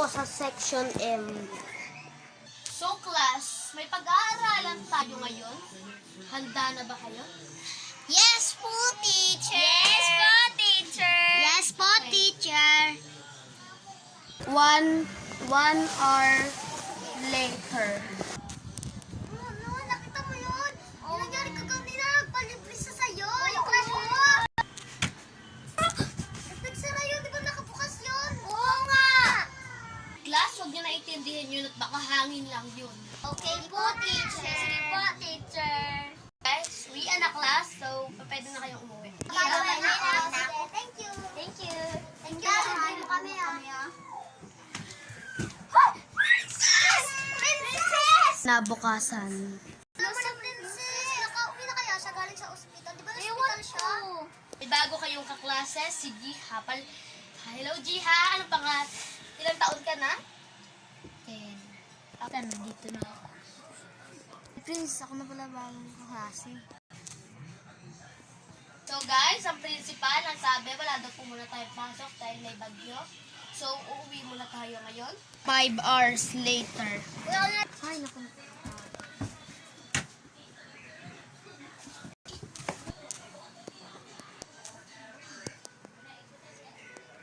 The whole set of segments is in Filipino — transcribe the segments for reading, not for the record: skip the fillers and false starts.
sa section M. So class, may pag-aaralan tayo ngayon. Handa na ba kayo? Yes po, teacher! Yes po, teacher! Yes po, teacher! 1 hour later. No, nakita mo yun? Yung nangyari ka kanina, palibre sa sayo. Yung crush mo. Nagsara yun, di ba nakabukas yun? Oo nga! Class, huwag niyo naiintindihan yun at baka hangin lang yun. Okay po, teacher. Sige po, teacher. Guys, uwi na class, so pwede na kayong umuwi. Gagawin na ako. Thank you. Thank you. Thank you. Samahan mo kami, Princess! Princess! Nabukasan. Alam mo na, Princess. Nakauwi na kaya siya galing sa ospital. Di ba na ospital siya? May bago kayong kaklase, si Jiha. Hello, Jiha. Ano pa nga? Ilang taon ka na? 10. Nandito na ako. Prince, ako na pala bagong kaklase. So guys, ang principal ang sabi, wala daw po muna tayo pasok dahil may bagyo. So, uuwi muna tayo ngayon. 5 hours later. Ay, naku.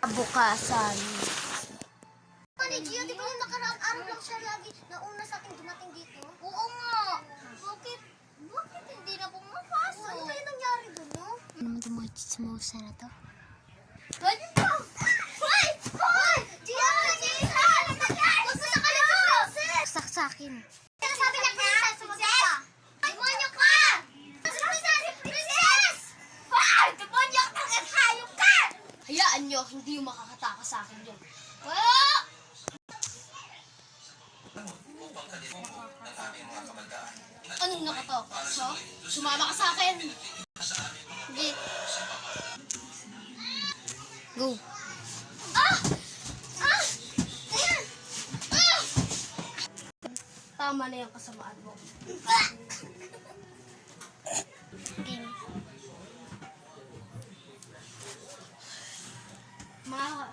Nabukasan. Ni Gio, di ba yung nakaraang araw lang siya lagi nauna sa ating dumating dito? Oo nga. Bakit? Bakit hindi na pumapasok? Ano kaya nangyari doon, no? Ano naman itong mga chismosa na to? Ganyan pa! Hoy! Hoy! Gio! Gio! Huwag mo sa kalit sa princess! Saksakin. Sabi niya, princess! Princess! Demonyo ka! Princess! Princess! Hoy! Demonyo ka! Hayop ka! Hayaan nyo, hindi yung makakatakas sa akin yun. Oh! Anong nakatakas, no? Sumama ka sa akin. Sige. Go. Ah! Ah! Ayan! Ah! Tama na yung kasamaan mo. Ah!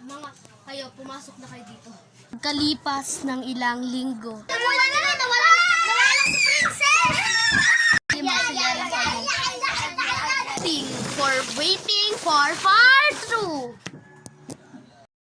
Mga kayo, pumasok na kayo dito. Kalipas ng ilang linggo. Nawala na! Nawala! Nawala lang si princess! Waiting for part 2.